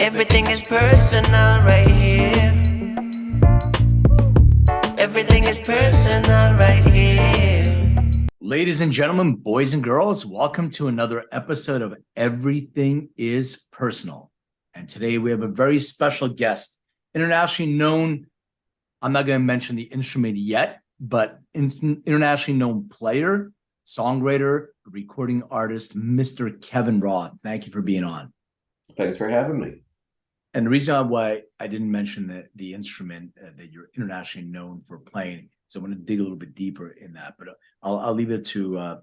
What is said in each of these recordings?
Everything is personal right here. Everything is personal right here. Ladies and gentlemen, boys and girls, welcome to another episode of Everything is Personal. And today we have a very special guest, internationally known, I'm not going to mention the instrument yet, but internationally known player, songwriter, recording artist, Mr. Kevin Roth. Thank you for being on. Thanks for having me. And the reason why I didn't mention the instrument that you're internationally known for playing is I want to dig a little bit deeper in that. But I'll leave it to a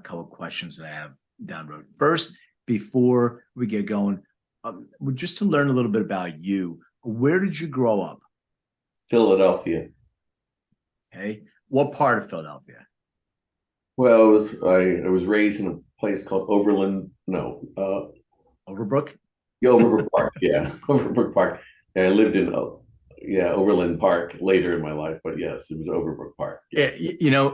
couple of questions that I have down the road. First, before we get going, just to learn a little bit about you, where did you grow up? Philadelphia. Okay, what part of Philadelphia? Well, I was raised in a place called Overbrook? Overbrook Park. Yeah, Overbrook Park. And I lived in Overland Park later in my life, but yes, it was Overbrook Park. Yeah.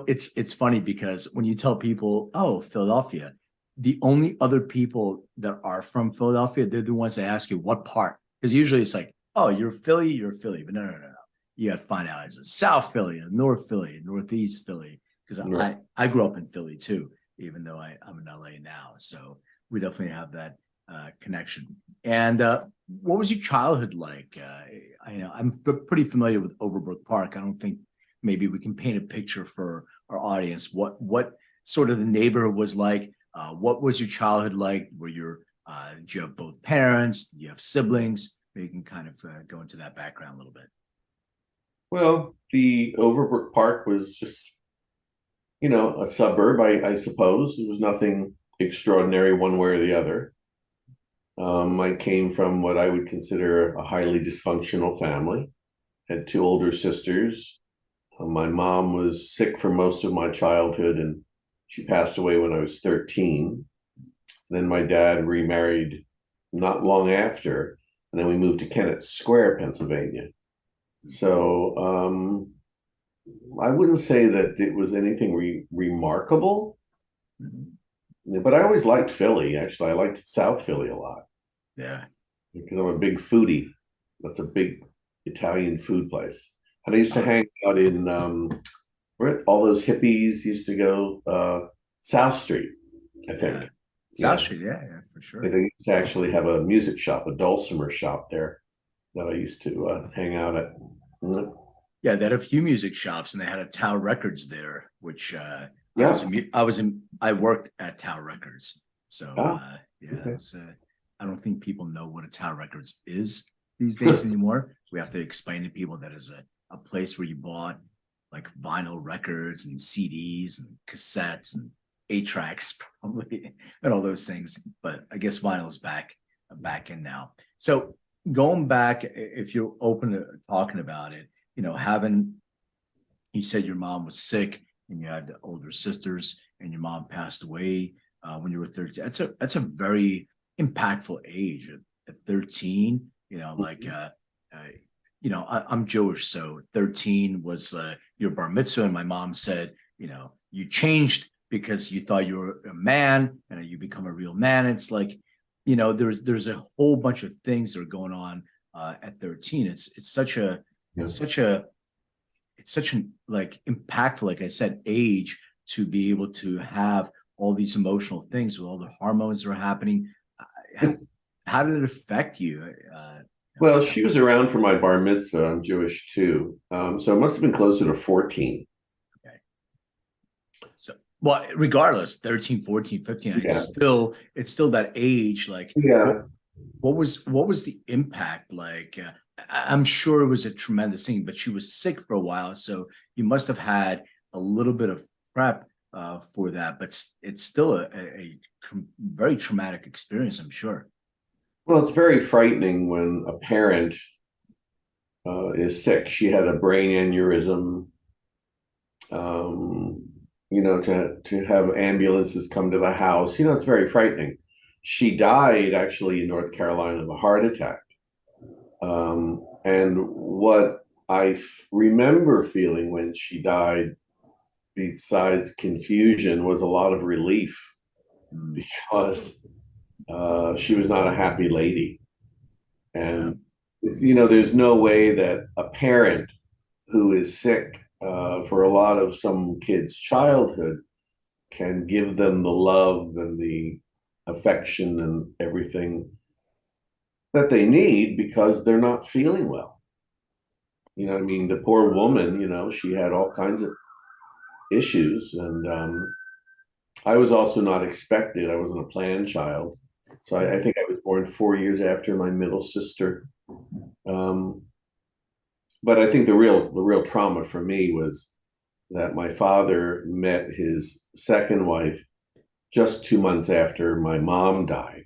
It's funny because when you tell people, oh, Philadelphia, the only other people that are from Philadelphia, they're the ones that ask you what part. Because usually it's like, oh, you're Philly. But no. You got to find out it's South Philly, North Philly, Northeast Philly. Because Right. I grew up in Philly too, even though I'm in LA now. So we definitely have that connection. And what was your childhood like? I'm pretty familiar with Overbrook Park. I don't think maybe we can paint a picture for our audience. What sort of the neighborhood was like? What was your childhood like? Did you have both parents? Do you have siblings? Maybe you can kind of go into that background a little bit. Well, the Overbrook Park was just, a suburb, I suppose. There was nothing extraordinary one way or the other. I came from what I would consider a highly dysfunctional family. Had two older sisters. My mom was sick for most of my childhood, and she passed away when I was 13. Then my dad remarried not long after, and then we moved to Kennett Square, Pennsylvania. So I wouldn't say that it was anything remarkable, but I always liked Philly. Actually, I liked South Philly a lot. Yeah. Because I'm a big foodie. That's a big Italian food place. And I used to hang out in where all those hippies used to go, South Street, I think. Yeah. South Street, yeah, for sure. They used to actually have a music shop, a Dulcimer shop there that I used to hang out at. Yeah, they had a few music shops, and they had a Tower Records there, which I worked at Tower Records, so Okay. I don't think people know what a Tower Records is these days anymore. We have to explain to people that is a place where you bought like vinyl records and CDs and cassettes and 8 tracks probably and all those things. But I guess vinyl is back in now. So going back, if you're open to talking about it, you said your mom was sick and you had older sisters and your mom passed away when you were 13. That's a very impactful age at 13. I'm Jewish, so 13 was your bar mitzvah, and my mom said, you changed because you thought you were a man and you become a real man. It's like, there's a whole bunch of things that are going on at 13. It's such an like impactful, like I said, age to be able to have all these emotional things with all the hormones that are happening. How did it affect you? Well, she was around for my bar mitzvah. I'm Jewish too. So it must have been closer to 14. Okay. So, well, regardless, 13, 14, 15, Yeah. it's still that age. Like, Yeah. what was the impact like? I'm sure it was a tremendous thing, but she was sick for a while, so you must have had a little bit of prep for that. But it's still a very traumatic experience, I'm sure. Well, it's very frightening when a parent is sick. She had a brain aneurysm. To have ambulances come to the house, it's very frightening. She died actually in North Carolina of a heart attack. And what I remember feeling when she died, besides confusion, was a lot of relief because she was not a happy lady. Yeah. And, there's no way that a parent who is sick for a lot of some kids' childhood can give them the love and the affection and everything that they need because they're not feeling well. I mean, the poor woman, she had all kinds of issues. And I was also not expected. I wasn't a planned child. So I think I was born 4 years after my middle sister. Um, but I think the real trauma for me was that my father met his second wife just 2 months after my mom died.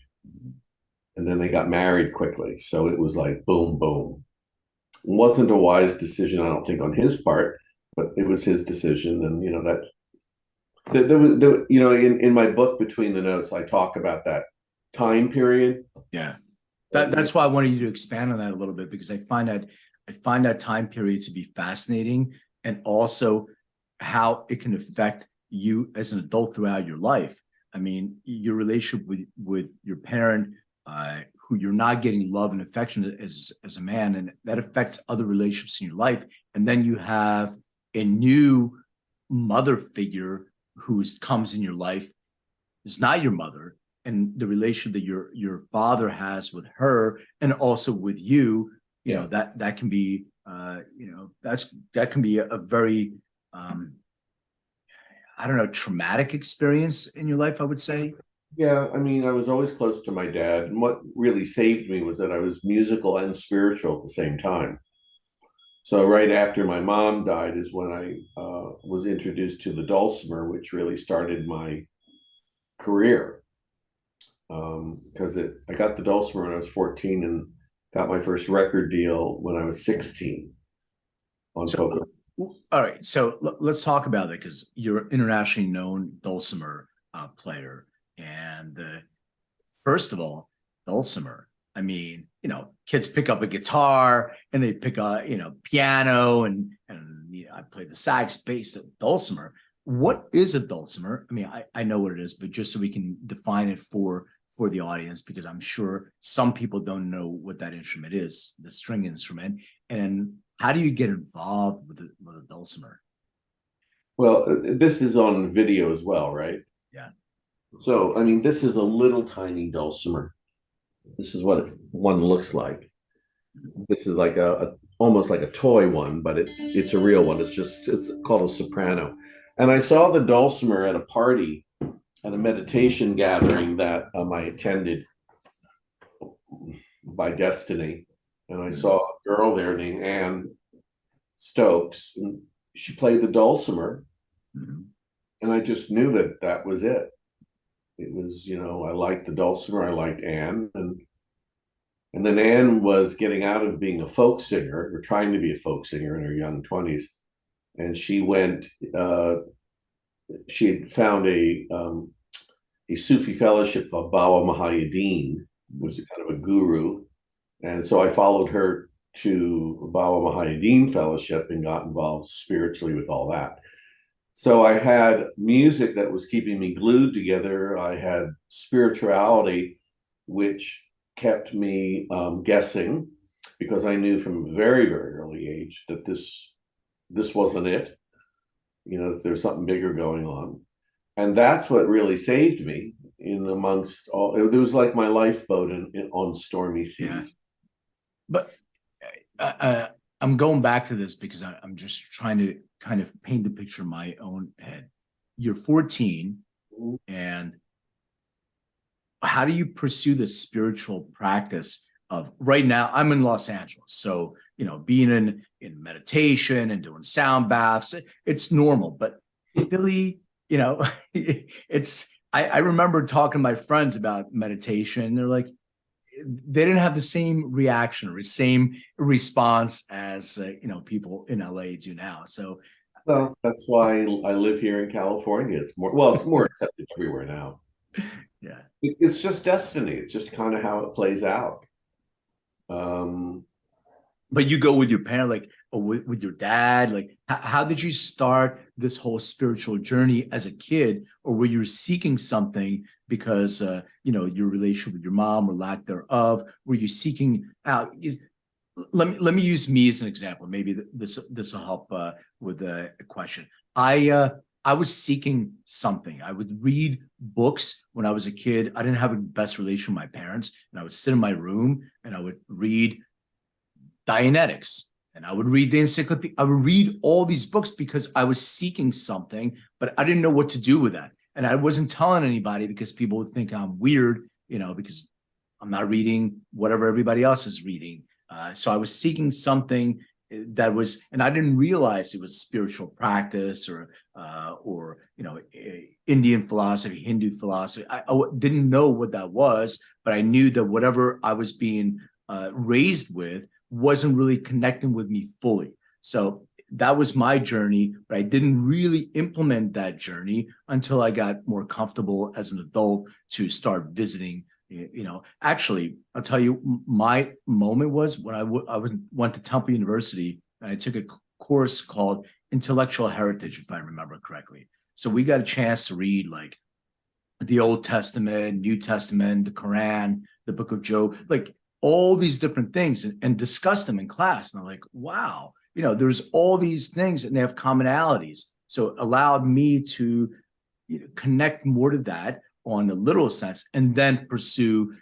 And then they got married quickly. So it was like boom, boom. It wasn't a wise decision, I don't think, on his part, but it was his decision. And, in my book, Between the Notes, I talk about that time period. Yeah. That's why I wanted you to expand on that a little bit, because I find that time period to be fascinating, and also how it can affect you as an adult throughout your life. I mean, your relationship with your parent, who you're not getting love and affection as a man, and that affects other relationships in your life. And then you have a new mother figure who comes in your life, is not your mother, and the relation that your father has with her and also with you, Yeah. that can be that can be a very I don't know, traumatic experience in your life, I would say. Yeah, I mean, I was always close to my dad. And what really saved me was that I was musical and spiritual at the same time. So right after my mom died is when I was introduced to the Dulcimer, which really started my career. Because I got the Dulcimer when I was 14 and got my first record deal when I was 16 on So, poker. all right, so let's talk about it, because you're an internationally known dulcimer player, and first of all, dulcimer. I mean, kids pick up a guitar and they pick a piano, and I play the sax, bass, the dulcimer. What is a dulcimer? I mean, I know what it is, but just so we can define it for the audience, because I'm sure some people don't know what that instrument is, the string instrument. And how do you get involved with a dulcimer? Well, this is on video as well, right? Yeah. So, I mean, this is a little tiny Dulcimer. This is what one looks like. This is like almost like a toy one, but it's a real one. It's called a soprano. And I saw the Dulcimer at a party at a meditation gathering that I attended by destiny, and I saw a girl there named Anne Stokes, and she played the Dulcimer, Mhm. and I just knew that that was it. It was, I liked the Dulcimer, I liked Anne, and then Anne was getting out of being a folk singer, or trying to be a folk singer in her young 20s. And she went, she had found a Sufi fellowship called Bawa Mahayadeen, was a kind of a guru. And so I followed her to Bawa Mahayadeen fellowship and got involved spiritually with all that. So I had music that was keeping me glued together. I had spirituality, which kept me guessing, because I knew from a very, very early age that this wasn't it. There's something bigger going on, and that's what really saved me in amongst all. It was like my lifeboat on stormy Yeah. seas. But I'm going back to this because I'm just trying to kind of paint the picture in my own head. You're 14, and how do you pursue the spiritual practice of, right now I'm in Los Angeles, so being in meditation and doing sound baths, it's normal. But Philly, it's I remember talking to my friends about meditation, and they're like, they didn't have the same reaction or the same response as people in LA do now. So Well, that's why I live here in California. It's more accepted everywhere now. yeah. It's just destiny. It's just kind of how it plays out. Um, But you go with your parent, like, or with your dad, like, how did you start this whole spiritual journey as a kid, or were you seeking something because your relationship with your mom or lack thereof? Were you seeking out? Let me use me as an example. Maybe this will help with a question. I was seeking something. I would read books when I was a kid. I didn't have a best relation with my parents, and I would sit in my room and I would read Dianetics, and I would read the encyclopedia. I would read all these books because I was seeking something, but I didn't know what to do with that. And I wasn't telling anybody because people would think I'm weird, because I'm not reading whatever everybody else is reading. So I was seeking something that was, and I didn't realize it was spiritual practice or Indian philosophy, Hindu philosophy. I didn't know what that was, but I knew that whatever I was being raised with wasn't really connecting with me fully. So that was my journey, but I didn't really implement that journey until I got more comfortable as an adult to start visiting. Actually, I'll tell you, my moment was when went to Temple University and I took a course called Intellectual Heritage, if I remember correctly. So we got a chance to read like the Old Testament, New Testament, the Quran, the Book of Job, like all these different things and discuss them in class. And I'm like, wow, there's all these things and they have commonalities. So it allowed me to connect more to that on the literal sense and then pursue,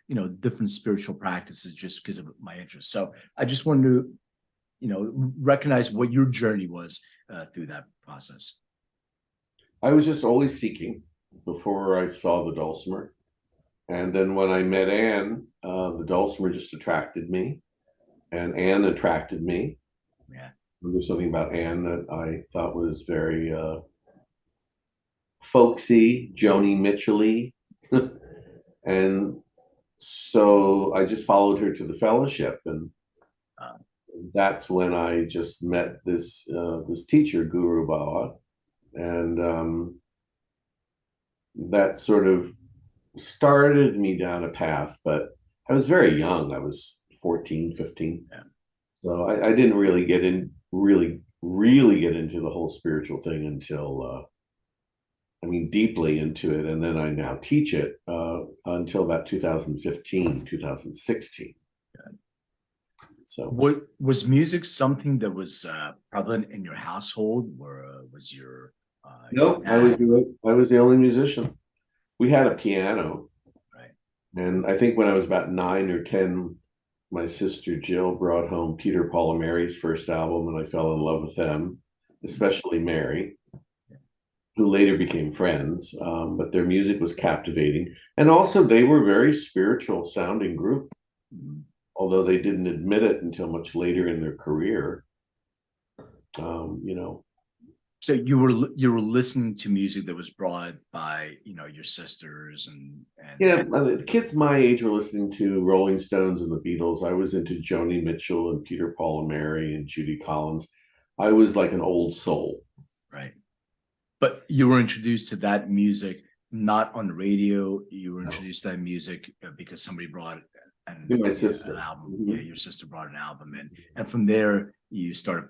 different spiritual practices just because of my interest. So I just wanted to, recognize what your journey was through that process. I was just always seeking before I saw the Dulcimer. And then when I met Anne, the Dulcimer just attracted me, and Anne attracted me. Yeah. There was something about Anne that I thought was very folksy, Joni Mitchell-y. And so I just followed her to the fellowship, and that's when I just met this teacher, Guru Baba, and that sort of started me down a path. But I was very young. I was 14, 15. Yeah. So I didn't really really get into the whole spiritual thing until deeply into it. And then I now teach it until about 2015, 2016. So what was music something that was prevalent in your household, or was your no, I was the only musician. We had a piano, right? and I think when I was about 9 or 10, my sister Jill brought home Peter, Paul, and Mary's first album, and I fell in love with them, especially Mary, who later became friends. But their music was captivating, and also they were very spiritual sounding group, although they didn't admit it until much later in their career. So you were listening to music that was brought by your sisters and yeah, the kids my age were listening to Rolling Stones and the Beatles. I was into Joni Mitchell and Peter, Paul, and Mary and Judy Collins. I was like an old soul. Right. But you were introduced to that music not on the radio. You were introduced to that music because somebody brought My sister. an album. Mm-hmm. Yeah, your sister brought an album in, and from there you started.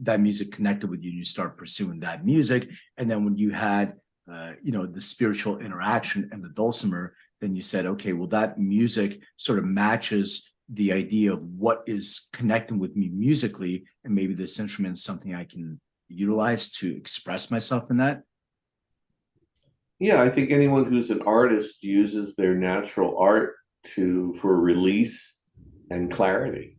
That music connected with you. You start pursuing that music, and then when you had, the spiritual interaction and the dulcimer, then you said, okay, well, that music sort of matches the idea of what is connecting with me musically, and maybe this instrument is something I can utilize to express myself in that. Yeah, I think anyone who's an artist uses their natural art for release and clarity.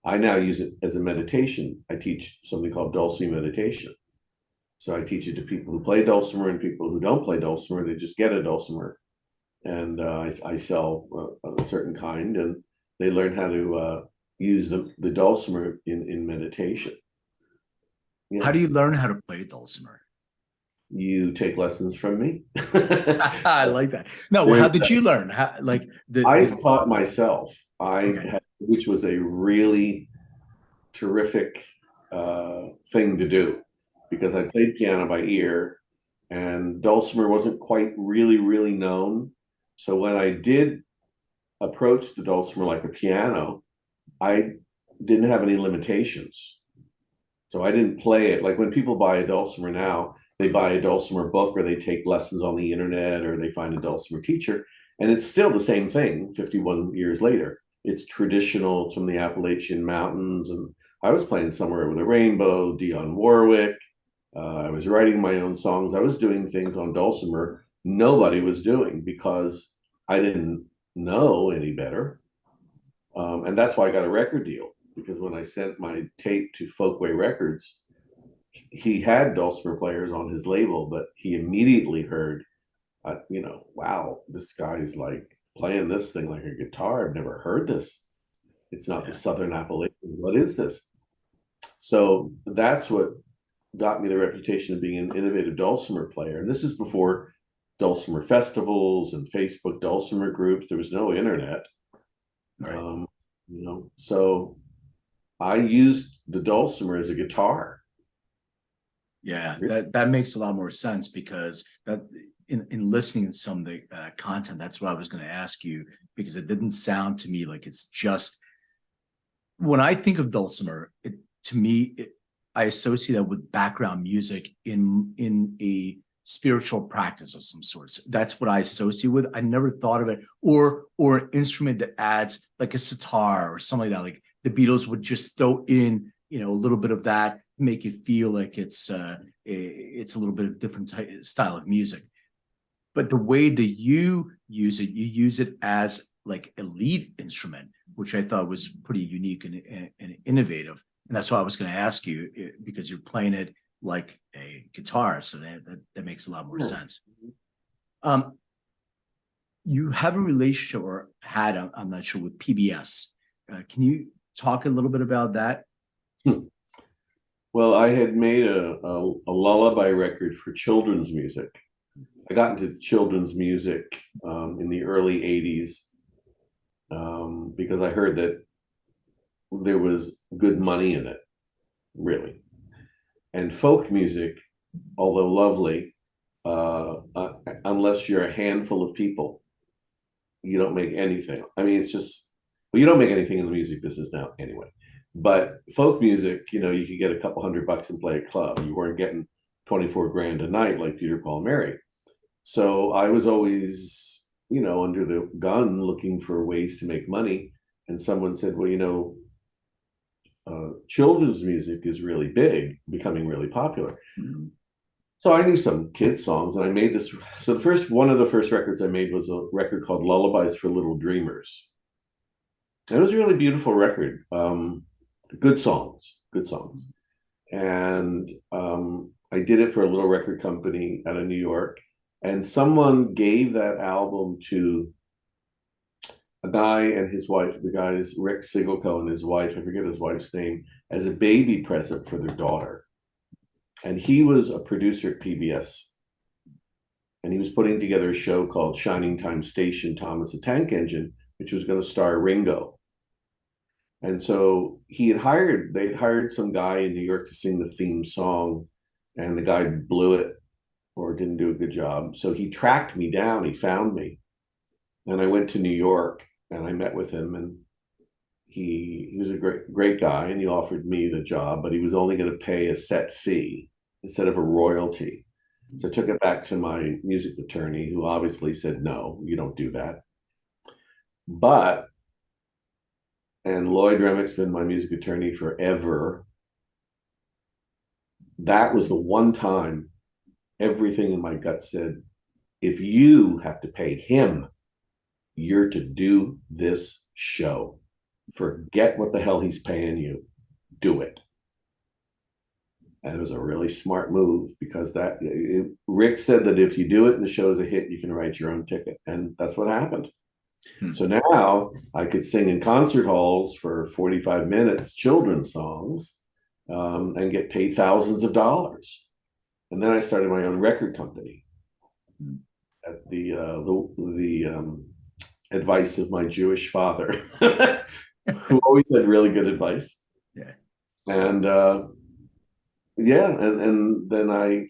I now use it as a meditation. I teach something called Dulcimer meditation. So I teach it to people who play dulcimer and people who don't play dulcimer. They just get a dulcimer, and I sell a certain kind, and they learn how to use the dulcimer in meditation. How do you learn how to play dulcimer? You take lessons from me. I like that. No, well, how did you learn? I taught myself. Which was a really terrific thing to do, because I played piano by ear, and dulcimer wasn't quite really known. So when I did approach the dulcimer like a piano, I didn't have any limitations. So I didn't play it. Like when people buy a dulcimer now, they buy a dulcimer book or they take lessons on the internet or they find a dulcimer teacher. And it's still the same thing 51 years later. It's traditional. It's from the Appalachian Mountains. And I was playing Somewhere with a Rainbow, Dionne Warwick. I was writing my own songs. I was doing things on dulcimer nobody was doing because I didn't know any better. And that's why I got a record deal, because when I sent my tape to Folkway Records, he had dulcimer players on his label, but he immediately heard, wow, this guy's like playing this thing like a guitar. I've never heard this. It's not the Southern Appalachian. What is this? So that's what got me the reputation of being an innovative dulcimer player. And this is before dulcimer festivals and Facebook dulcimer groups. There was no internet. Right. So I used the dulcimer as a guitar. Yeah, that makes a lot more sense, because that in listening to some of the content, that's what I was going to ask you, because it didn't sound to me like it's just, when I think of dulcimer, to me, I associate that with background music in a spiritual practice of some sorts. That's what I associate with. I never thought of it, or an instrument that adds like a sitar or something like that. Like the Beatles would just throw in, a little bit of that, make you feel like it's a little bit of different style of music. But the way that you use it as like a lead instrument, which I thought was pretty unique and innovative. And that's why I was going to ask you, because you're playing it like a guitar, so that makes a lot more sense. You have a relationship, or had, I'm not sure, with PBS. Can you talk a little bit about that? Well, I had made a lullaby record for children's music. I got into children's music in the early 80s because I heard that there was good money in it, really. And folk music, although lovely, unless you're a handful of people, you don't make anything. I mean, it's just, well, you don't make anything in the music business now anyway. But folk music, you could get a couple $100 and play a club. You weren't getting 24 grand a night like Peter, Paul, Mary. So I was always, under the gun looking for ways to make money. And someone said, well, children's music is really big, becoming really popular. Mm-hmm. So I knew some kids songs, and I made this. So one of the first records I made was a record called Lullabies for Little Dreamers. And it was a really beautiful record. Good songs. And I did it for a little record company out of New York. And someone gave that album to a guy and his wife. The guy is Rick Sigelko, and his wife, I forget his wife's name, as a baby present for their daughter. And he was a producer at PBS. And he was putting together a show called Shining Time Station, Thomas the Tank Engine, which was going to star Ringo. And so they'd hired some guy in New York to sing the theme song, and the guy blew it or didn't do a good job. So he tracked me down, he found me. And I went to New York and I met with him, and he was a great guy, and he offered me the job, but he was only going to pay a set fee instead of a royalty. So I took it back to my music attorney, who obviously said, no, you don't do that. And Lloyd Remick's been my music attorney forever. That was the one time everything in my gut said, if you have to pay him, you're to do this show. Forget what the hell he's paying you. Do it. And it was a really smart move, because Rick said that if you do it and the show's a hit, you can write your own ticket. And that's what happened. So now I could sing in concert halls for 45 minutes, children's songs, and get paid thousands of dollars. And then I started my own record company at the advice of my Jewish father, who always had really good advice. Yeah. And and then I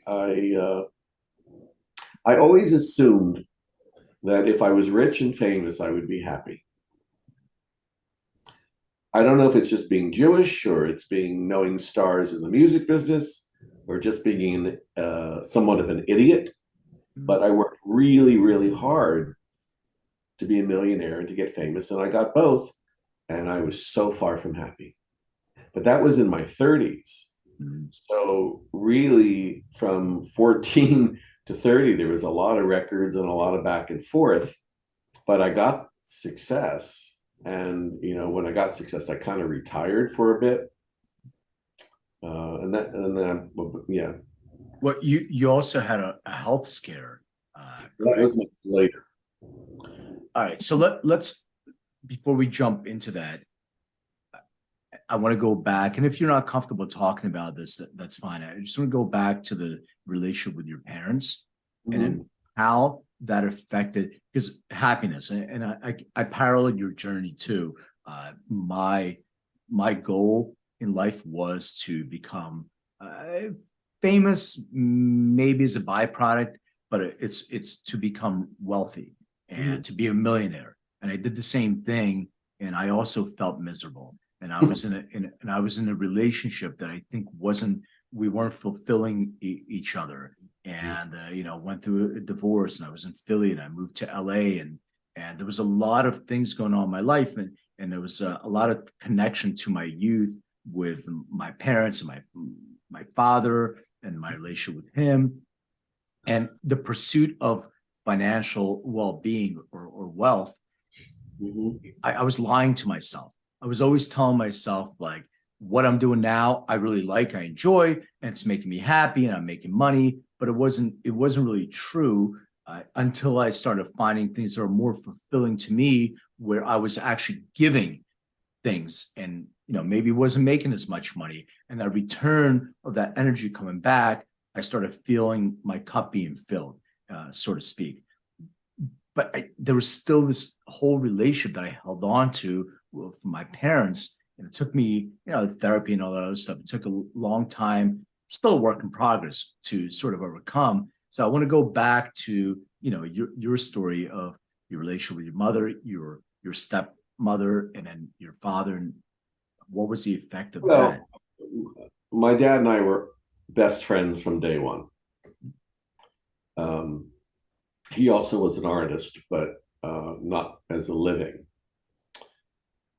always assumed that if I was rich and famous, I would be happy. I don't know if it's just being Jewish or it's being knowing stars in the music business or just being somewhat of an idiot. But I worked really, really hard to be a millionaire and to get famous, and I got both. And I was so far from happy. But that was in my 30s. Mhm. So really, from 14 to 30, there was a lot of records and a lot of back and forth. But I got success, and when I got success, I kind of retired for a bit, and then yeah, Well, you also had a health scare, that correct? was much later. All right, so let's before we jump into that, I want to go back, and if you're not comfortable talking about this, that's fine. I just want to go back to the relationship with your parents, and Mhm. then how that affected because happiness, and I paralleled your journey too. My goal in life was to become famous, maybe as a byproduct, but it's to become wealthy and Mhm. to be a millionaire. And I did the same thing, and I also felt miserable, and I was and I was in a relationship that I think wasn't we weren't fulfilling each other, and went through a divorce, and I was in Philly, and I moved to LA, and there was a lot of things going on in my life, and there was a lot of connection to my youth with my parents and my father and my relationship with him, and the pursuit of financial well-being or wealth. Mhm. I was lying to myself. I was always telling myself like what I'm doing now, I really like, I enjoy, and it's making me happy, and I'm making money. But it wasn't really true until I started finding things that are more fulfilling to me, where I was actually giving things, and maybe wasn't making as much money, and that return of that energy coming back, I started feeling my cup being filled, so to speak. But there was still this whole relationship that I held on to from my parents. And it took me, therapy and all that other stuff. It took a long time, still a work in progress to sort of overcome. So I want to go back to, your story of your relationship with your mother, your stepmother, and then your father. And what was the effect of that? Well, my dad and I were best friends from day one. Um, he also was an artist, but not as a living.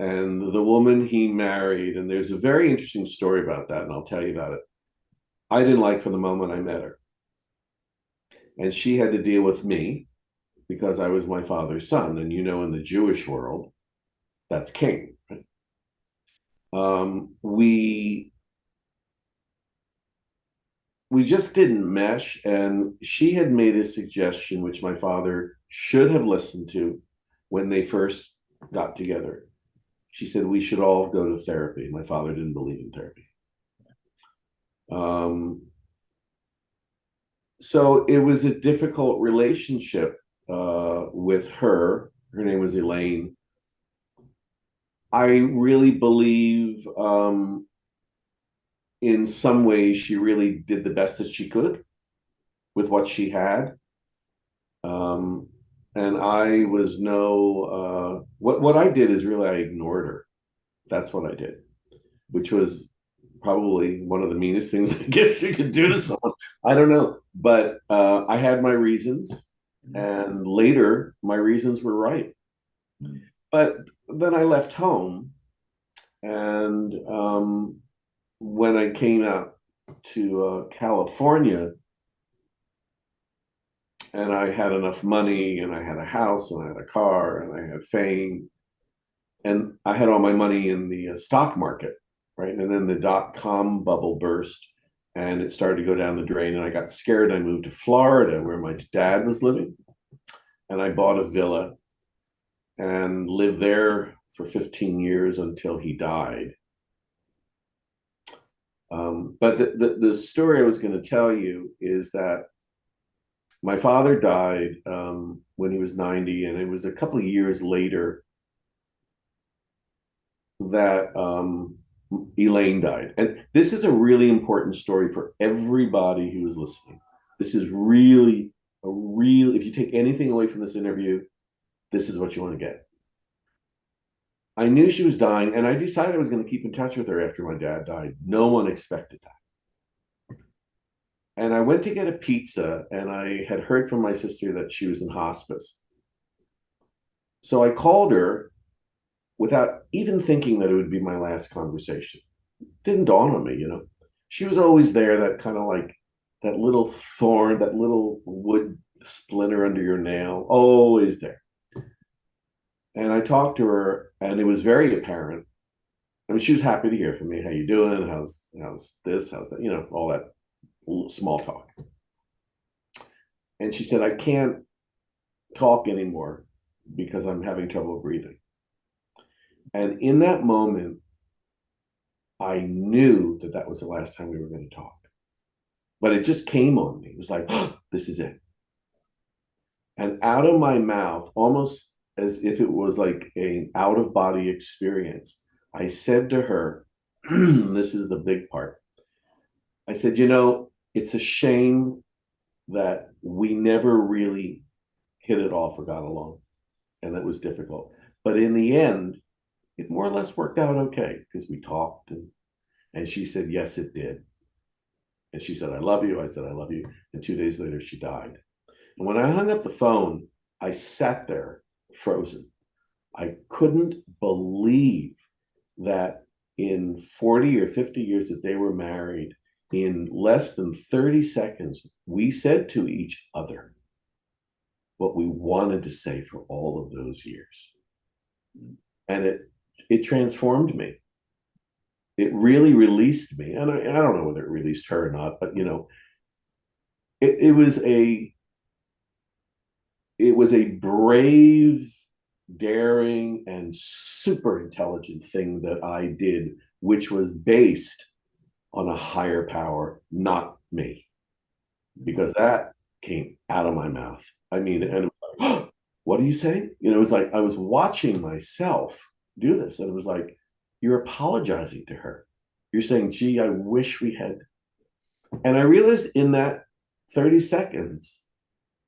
And the woman he married, and there's a very interesting story about that, and I'll tell you about it. I didn't like from the moment I met her. And she had to deal with me because I was my father's son. And in the Jewish world, that's king. Right? We just didn't mesh, and she had made a suggestion which my father should have listened to when they first got together. She said we should all go to therapy. My father didn't believe in therapy. Um, so it was a difficult relationship with her. Her name was Elaine. I really believe in some ways she really did the best that she could with what she had. Um, and I was what I did is really I ignored her. That's what I did, which was probably one of the meanest things I guess you could do to someone. I don't know, but I had my reasons, and later my reasons were right. But then I left home, and when I came out to California, and I had enough money, and I had a house, and I had a car, and I had fame, and I had all my money in the stock market, right? And then the dot-com bubble burst, and it started to go down the drain, and I got scared. I moved to Florida, where my dad was living, and I bought a villa and lived there for 15 years until he died. But the story I was going to tell you is that my father died when he was 90, and it was a couple of years later that Elaine died. And this is a really important story for everybody who is listening. This is really if you take anything away from this interview, this is what you want to get. I knew she was dying, and I decided I was going to keep in touch with her after my dad died. No one expected that. And I went to get a pizza, and I had heard from my sister that she was in hospice. So I called her without even thinking that it would be my last conversation. Didn't dawn on me, you know. She was always there, that kind of like that little thorn, that little wood splinter under your nail, always there. And I talked to her, and it was very apparent. I mean, she was happy to hear from me. How you doing? How's this? How's that? You know, all that small talk. And she said, I can't talk anymore because I'm having trouble breathing. And in that moment, I knew that that was the last time we were going to talk. But it just came on me. It was like, oh, this is it. And out of my mouth, almost as if it was like an out of body experience, I said to her, this is the big part. I said, you know, it's a shame that we never really hit it off or got along. And that was difficult. But in the end, it more or less worked out okay because we talked, and she said, yes, it did. And she said, I love you. I said, I love you. And 2 days later, she died. And when I hung up the phone, I sat there frozen. I couldn't believe that in 40 or 50 years that they were married, in less than 30 seconds, we said to each other what we wanted to say for all of those years. And it transformed me. It really released me. And I don't know whether it released her or not, but you know, it was a brave, daring, and super intelligent thing that I did, which was based on a higher power, not me, because that came out of my mouth. I mean, and it was like, oh, what are you saying? You know, it was like I was watching myself do this, and it was like, you're apologizing to her. You're saying, gee, I wish we had. And I realized in that 30 seconds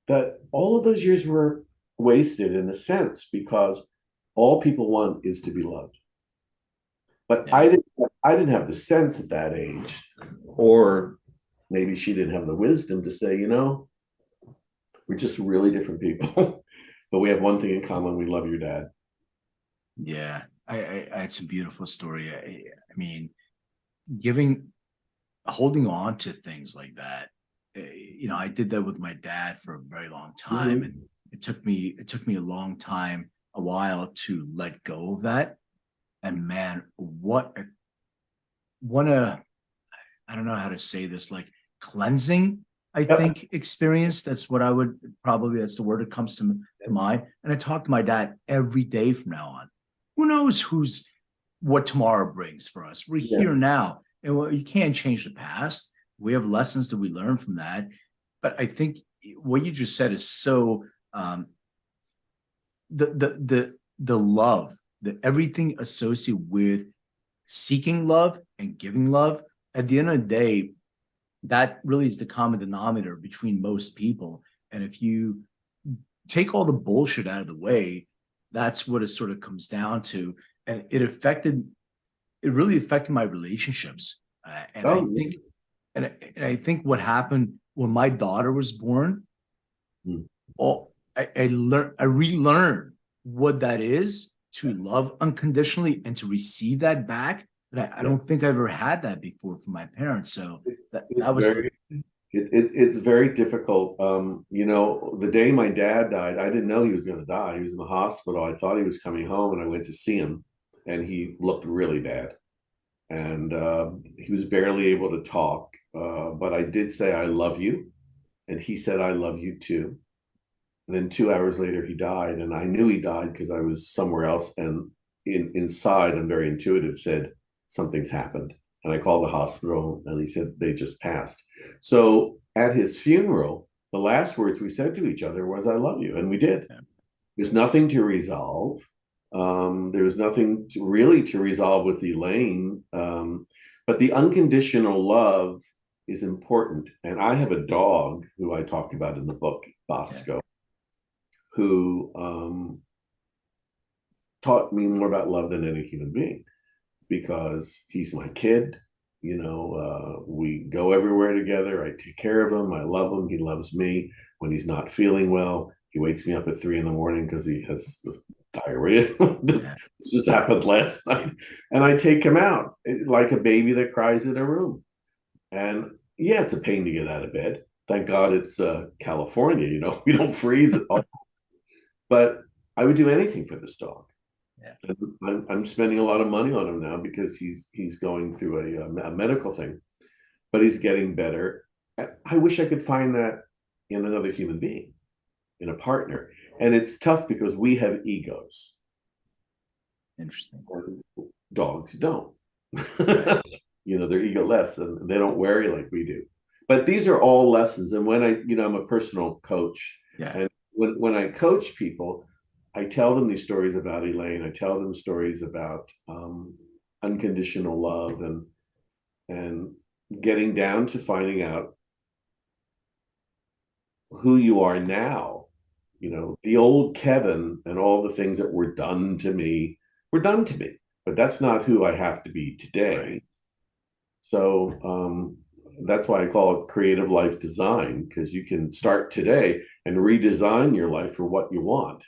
that all of those years were wasted in a sense because all people want is to be loved. But Yeah. I didn't have the sense at that age, or maybe she didn't have the wisdom to say, you know, we're just really different people, but we have one thing in common: we love your dad. Yeah, it's a beautiful story. I mean, giving, holding on to things like that. You know, I did that with my dad for a very long time, and Mm-hmm. it took me a long time, a while to let go of that. And man, what a, I don't know how to say this, like cleansing, I Yep. think, experience. That's what I would probably, that's the word that comes to mind. And I talk to my dad every day from now on. Who knows what tomorrow brings for us? We're Yeah. here now. And well, you can't change the past. We have lessons that we learn from that. But I think what you just said is so the love, the everything associated with seeking love and giving love. At the end of the day, that really is the common denominator between most people. And if you take all the bullshit out of the way, that's what it sort of comes down to. And it really affected my relationships. And I Oh, think, and I think what happened when my daughter was born, yeah. all I relearned what that is to love unconditionally and to receive that back. But I don't Yes. think I ever had that before from my parents. So It's that was a, it's very difficult. You know, the day my dad died, I didn't know he was going to die. He was in the hospital. I thought he was coming home, and I went to see him, and he looked really bad, and he was barely able to talk. But I did say, I love you, and he said, I love you too. And then 2 hours later, he died, and I knew he died because I was somewhere else, and inside, I'm very intuitive, said something's happened. And I called the hospital, and he said they just passed. So at his funeral, the last words we said to each other was, I love you. And we did. There's nothing to resolve. There was nothing really to resolve with Elaine. But the unconditional love is important. And I have a dog who I talk about in the book, yeah, Bosco, who taught me more about love than any human being, because he's my kid. We go everywhere together. I take care of him. I love him. He loves me. When he's not feeling well, he wakes me up at 3 a.m. because he has diarrhea. This just happened last night. And I take him out like a baby that cries in a room. And yeah, it's a pain to get out of bed. Thank God it's California, we don't freeze it all. But I would do anything for this dog. Yeah. I'm spending a lot of money on him now because he's going through a medical thing, but he's getting better. I wish I could find that in another human being, in a partner. And it's tough because we have egos. Interesting. Dogs don't. They're egoless and they don't worry like we do. But these are all lessons. And when I'm a personal coach. Yeah. And when I coach people, I tell them these stories about Elaine. I tell them stories about unconditional love and getting down to finding out who you are now. The old Kevin and all the things that were done to me were done to me, but that's not who I have to be today. Right. So that's why I call it creative life design, because you can start today and redesign your life for what you want.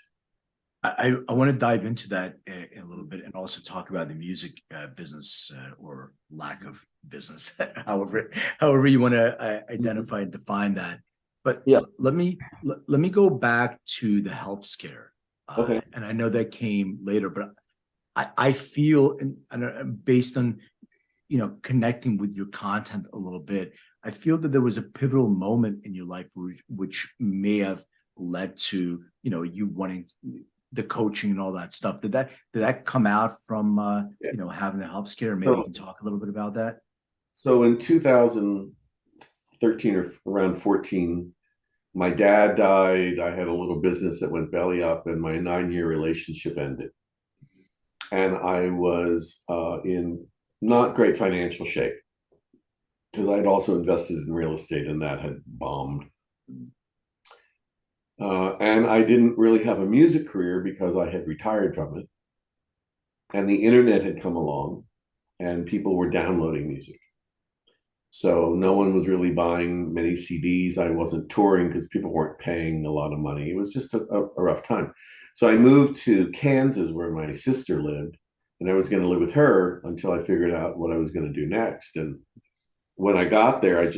I want to dive into that in a little bit, and also talk about the music business or lack of business, however you want to identify and define that. But yeah, let me go back to the health scare. Okay. And I know that came later, but I feel, and based on connecting with your content a little bit, I feel that there was a pivotal moment in your life which may have led to you wanting the coaching and all that stuff. Did that come out from having a health scare? Maybe you can talk a little bit about that. So in 2013 or around 14, my dad died. I had a little business that went belly up, and my 9-year relationship ended. And I was in not great financial shape, because I'd also invested in real estate and that had bombed. And I didn't really have a music career because I had retired from it. And the internet had come along and people were downloading music. So no one was really buying many CDs. I wasn't touring because people weren't paying a lot of money. It was just a rough time. So I moved to Kansas, where my sister lived, and I was going to live with her until I figured out what I was going to do next. And when I got there, I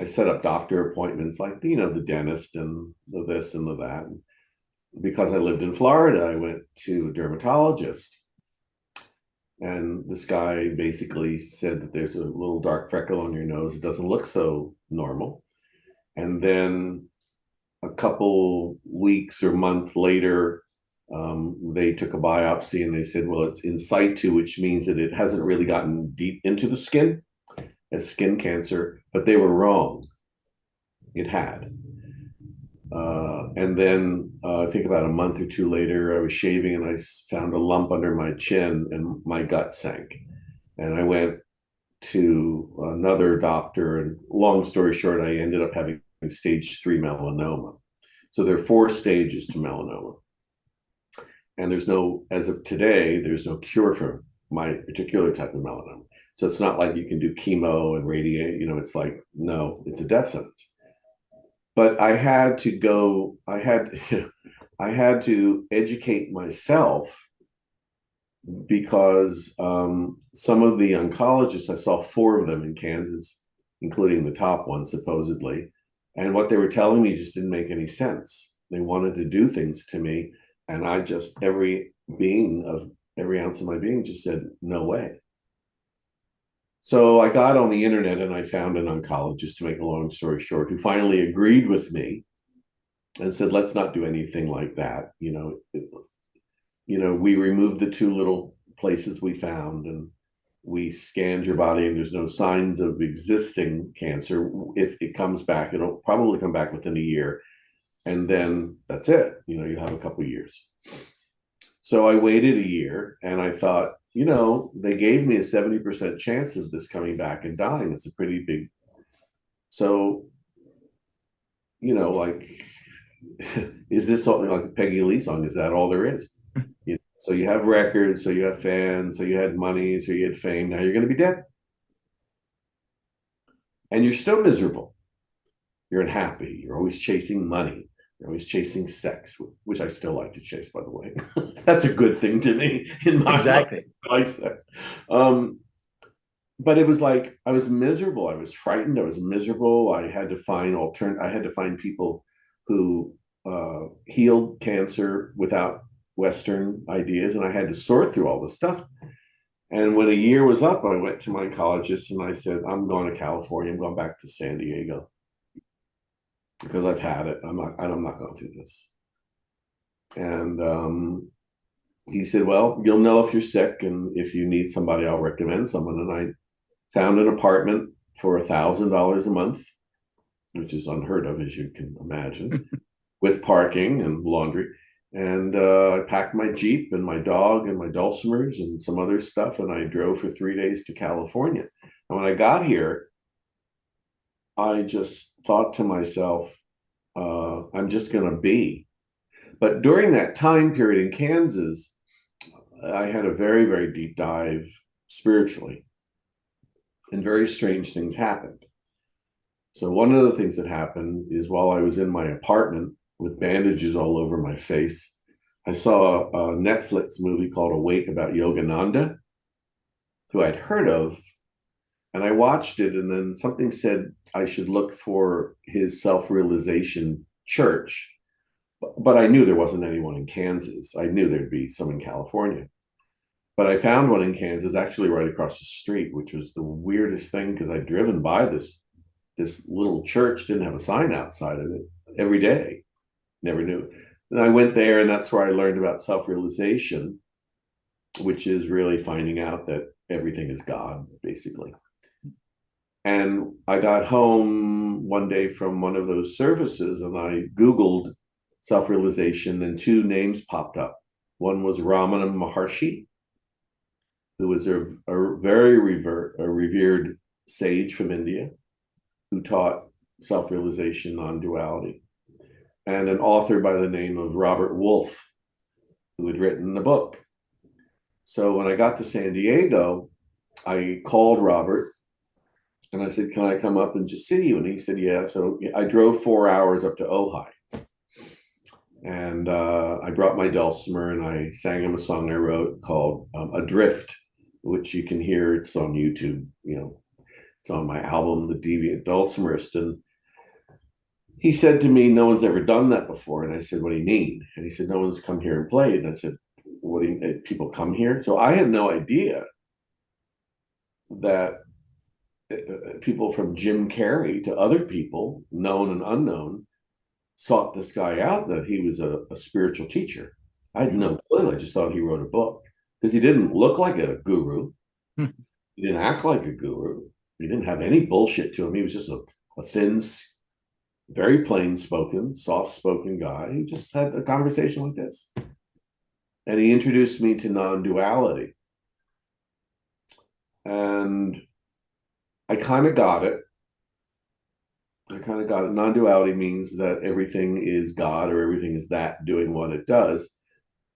set up doctor appointments, like, the dentist and the this and the that. And because I lived in Florida, I went to a dermatologist. And this guy basically said that there's a little dark freckle on your nose. It doesn't look so normal. And then a couple weeks or month later, they took a biopsy and they said, well, it's in situ, which means that it hasn't really gotten deep into the skin as skin cancer, but they were wrong. It had. And then I think about a month or two later, I was shaving and I found a lump under my chin and my gut sank. And I went to another doctor, and long story short, I ended up having stage 3 melanoma. So there are 4 stages to melanoma. And as of today, there's no cure for my particular type of melanoma. So it's not like you can do chemo and radiate, it's like, no, it's a death sentence. But I had to educate myself, because some of the oncologists, I saw 4 of them in Kansas, including the top one, supposedly. And what they were telling me just didn't make any sense. They wanted to do things to me. And every ounce of my being just said, no way. So I got on the internet and I found an oncologist, to make a long story short, who finally agreed with me and said, let's not do anything like that. We removed the 2 little places we found, and we scanned your body, and there's no signs of existing cancer. If it comes back, it'll probably come back within a year. And then that's it. You have a couple of years. So I waited a year and I thought, they gave me a 70% chance of this coming back and dying. It's a pretty big. So, like, is this something like a Peggy Lee song? Is that all there is? So you have records, so you have fans, so you had money, so you had fame. Now you're going to be dead. And you're still miserable. You're unhappy. You're always chasing money. You're always chasing sex, which I still like to chase, by the way. That's a good thing to me in my life. Exactly. I like sex. But it was like I was miserable. I was frightened. I was miserable. I had to find I had to find people who healed cancer without Western ideas, and I had to sort through all this stuff. And when a year was up, I went to my oncologist and I said, "I'm going to California. I'm going back to San Diego because I've had it. I'm not going through this." And he said, "Well, you'll know if you're sick, and if you need somebody, I'll recommend someone." And I found an apartment for $1,000 a month, which is unheard of, as you can imagine, with parking and laundry. And I packed my Jeep and my dog and my Dulcimers and some other stuff, and I drove for 3 days to California. And when I got here, I just thought to myself, I'm just going to be. But during that time period in Kansas, I had a very, very deep dive spiritually, and very strange things happened. So one of the things that happened is while I was in my apartment with bandages all over my face, I saw a Netflix movie called Awake about Yogananda, who I'd heard of, and I watched it, and then something said I should look for his self-realization church. But I knew there wasn't anyone in Kansas. I knew there'd be some in California. But I found one in Kansas, actually right across the street, which was the weirdest thing because I'd driven by this little church, didn't have a sign outside of it every day. Never knew. And I went there, and that's where I learned about self-realization, which is really finding out that everything is God, basically. And I got home one day from one of those services, and I Googled self-realization, and two names popped up. One was Ramana Maharshi, who was a very revered sage from India, who taught self-realization, non-duality, and an author by the name of Robert Wolfe, who had written a book. So when I got to San Diego, I called Robert and I said, "Can I come up and just see you?" And he said, "Yeah." So I drove 4 hours up to Ojai. And I brought my Dulcimer and I sang him a song I wrote called Adrift, which you can hear. It's on YouTube. It's on my album, The Deviant Dulcimerist. And he said to me, "No one's ever done that before." And I said, "What do you mean?" And he said, "No one's come here and played." And I said, "What do you, people come here?" So I had no idea that people from Jim Carrey to other people, known and unknown, sought this guy out, that he was a spiritual teacher. I had no clue. I just thought he wrote a book because he didn't look like a guru. He didn't act like a guru. He didn't have any bullshit to him. He was just a thin, very plain spoken, soft spoken guy. He just had a conversation like this. And he introduced me to non-duality. And I kind of got it. Non-duality means that everything is God, or everything is that doing what it does.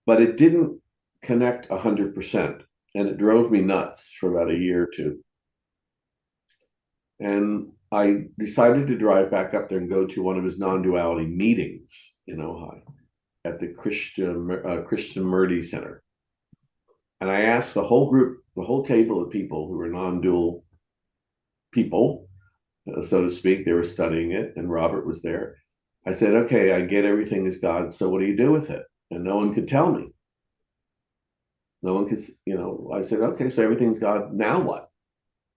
But it didn't connect 100%. And it drove me nuts for about a year or two. And I decided to drive back up there and go to one of his non-duality meetings in Ojai at the Krishnamurti Center. And I asked the whole group, the whole table of people who were non-dual people, so to speak, they were studying it, and Robert was there. I said, "Okay, I get everything is God, so what do you do with it?" And no one could tell me. No one could, I said, "Okay, so everything's God, now what?"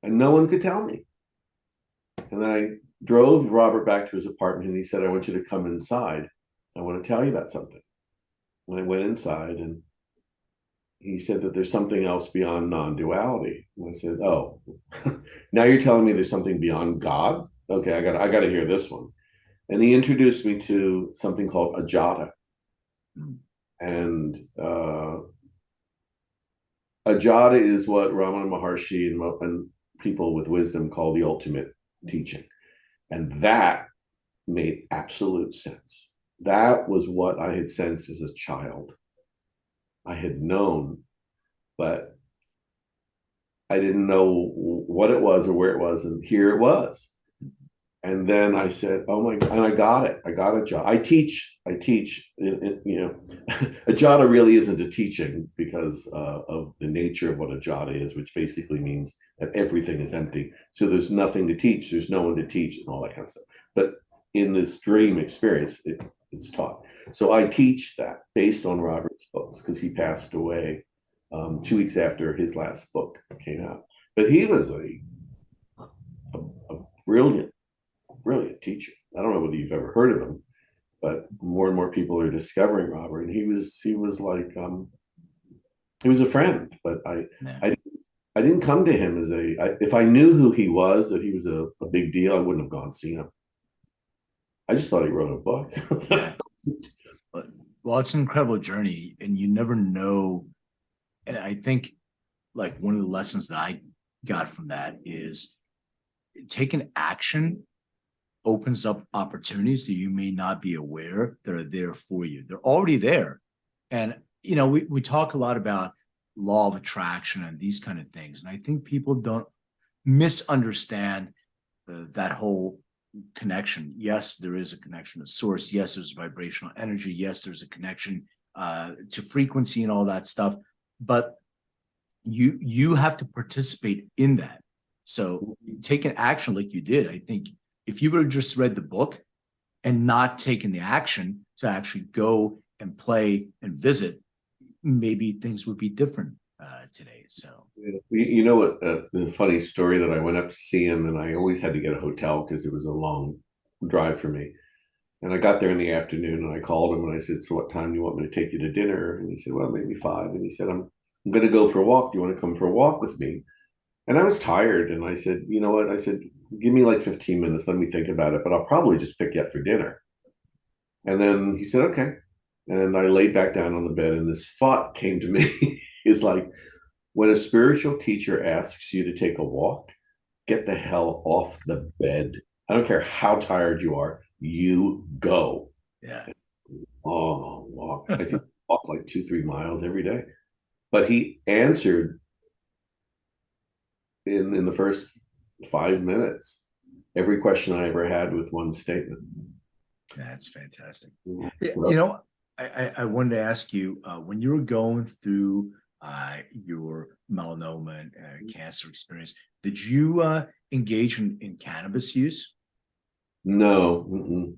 And no one could tell me. And then I drove Robert back to his apartment, and he said, "I want you to come inside. I want to tell you about something." And I went inside, and he said that there's something else beyond non-duality. And I said, "Oh, now you're telling me there's something beyond God? Okay, I got to hear this one." And he introduced me to something called ajata. And ajata is what Ramana Maharshi and people with wisdom call the ultimate teaching. And that made absolute sense. That was what I had sensed as a child. I had known, but I didn't know what it was or where it was, and here it was. And then I said, "Oh my God!" And I got it. I got a job. I teach. You know, a jada really isn't a teaching because of the nature of what a jada is, which basically means that everything is empty. So there's nothing to teach. There's no one to teach, and all that kind of stuff. But in this dream experience, it's taught. So I teach that based on Robert's books because he passed away 2 weeks after his last book came out. But he was a brilliant teacher. I don't know whether you've ever heard of him, but more and more people are discovering Robert. And he was like he was a friend. But Yeah. I didn't come to him as if I knew who he was, that he was a big deal, I wouldn't have gone seen him. I just thought he wrote a book. Yeah. But, well, it's an incredible journey, and you never know. And I think like one of the lessons that I got from that is taking action opens up opportunities that you may not be aware that are there for you. They're already there. And, we talk a lot about law of attraction and these kind of things. And I think people don't misunderstand that whole connection. Yes, there is a connection to source. Yes, there's vibrational energy. Yes, there's a connection to frequency and all that stuff. But you have to participate in that. So taking action like you did, I think if you would have just read the book and not taken the action to actually go and play and visit, maybe things would be different today. So, you know what? The funny story that I went up to see him, and I always had to get a hotel because it was a long drive for me. And I got there in the afternoon, and I called him and I said, "So what time do you want me to take you to dinner?" And he said, "Well, maybe 5." And he said, I'm going to go for a walk. Do you want to come for a walk with me?" And I was tired, and I said, "You know what?" I said, "Give me like 15 minutes. Let me think about it, but I'll probably just pick you up for dinner." And then he said, "Okay." And I laid back down on the bed, and this thought came to me is like, when a spiritual teacher asks you to take a walk, get the hell off the bed. I don't care how tired you are, you go. yeah. Oh, walk. I think I walk like 2-3 miles every day. But he answered in the first 5 minutes every question I ever had with one statement. That's fantastic. So, I wanted to ask you when you were going through your melanoma and cancer experience, did you engage in cannabis use? no, mm-mm.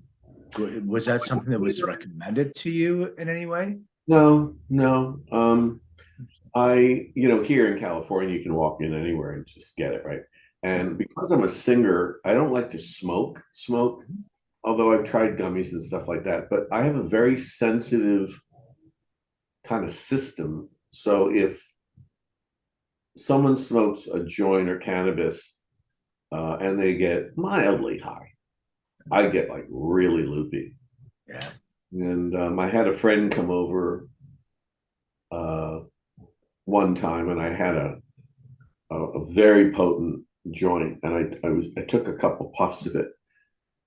Was that something that was recommended to you in any way? No. Here in California, you can walk in anywhere and just get it, right? And because I'm a singer, I don't like to smoke, although I've tried gummies and stuff like that. But I have a very sensitive kind of system. So if someone smokes a joint or cannabis and they get mildly high, I get like really loopy. Yeah. And I had a friend come over uh, one time, and I had a very potent joint, and I took a couple puffs of it,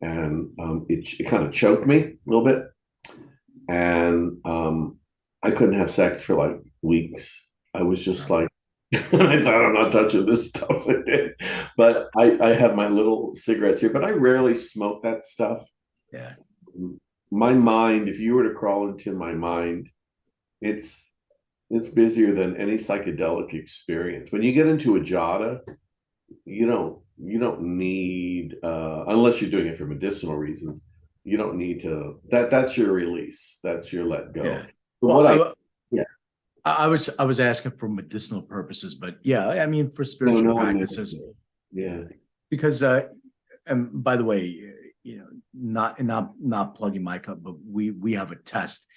and it kind of choked me a little bit, and I couldn't have sex for like weeks. I was just like, I thought, I'm not touching this stuff again. But I have my little cigarettes here, but I rarely smoke that stuff. Yeah. My mind, if you were to crawl into my mind, it's busier than any psychedelic experience. When you get into a jhana, you don't need unless you're doing it for medicinal reasons. You don't need to. That's your release. That's your let go. Yeah. But Well, yeah. I was asking for medicinal purposes, but yeah, I mean for spiritual No, practices. Yeah. Because and by the way, not plugging my company, but we have a test.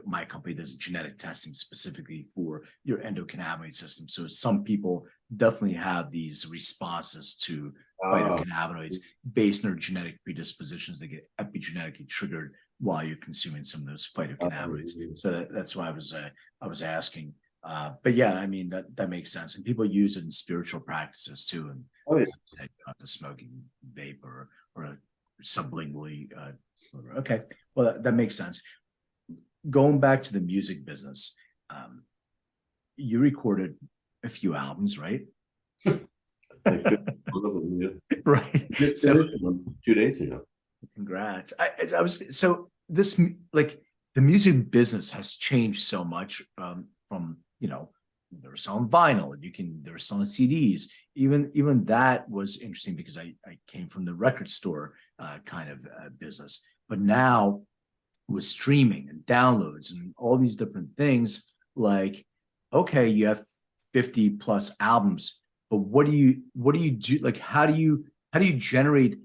My company does genetic testing specifically for your endocannabinoid system. So some people definitely have these responses to phytocannabinoids based on their genetic predispositions. They get epigenetically triggered while you're consuming some of those phytocannabinoids. So that's why I was asking. But yeah, I mean that makes sense, and people use it in spiritual practices too. And the smoking vape or sublingually. Okay, well that makes sense. Going back to the music business, um, you recorded a few albums, right? I finished one of them, yeah. Right. Just So finished one 2 days ago. congrats. I was so this like the music business has changed so much from they were selling vinyl, they were selling CDs. Even that was interesting because I came from the record store kind of business, but now with streaming and downloads and all these different things, like okay, you have 50 plus albums, but what do you do? Like how do you generate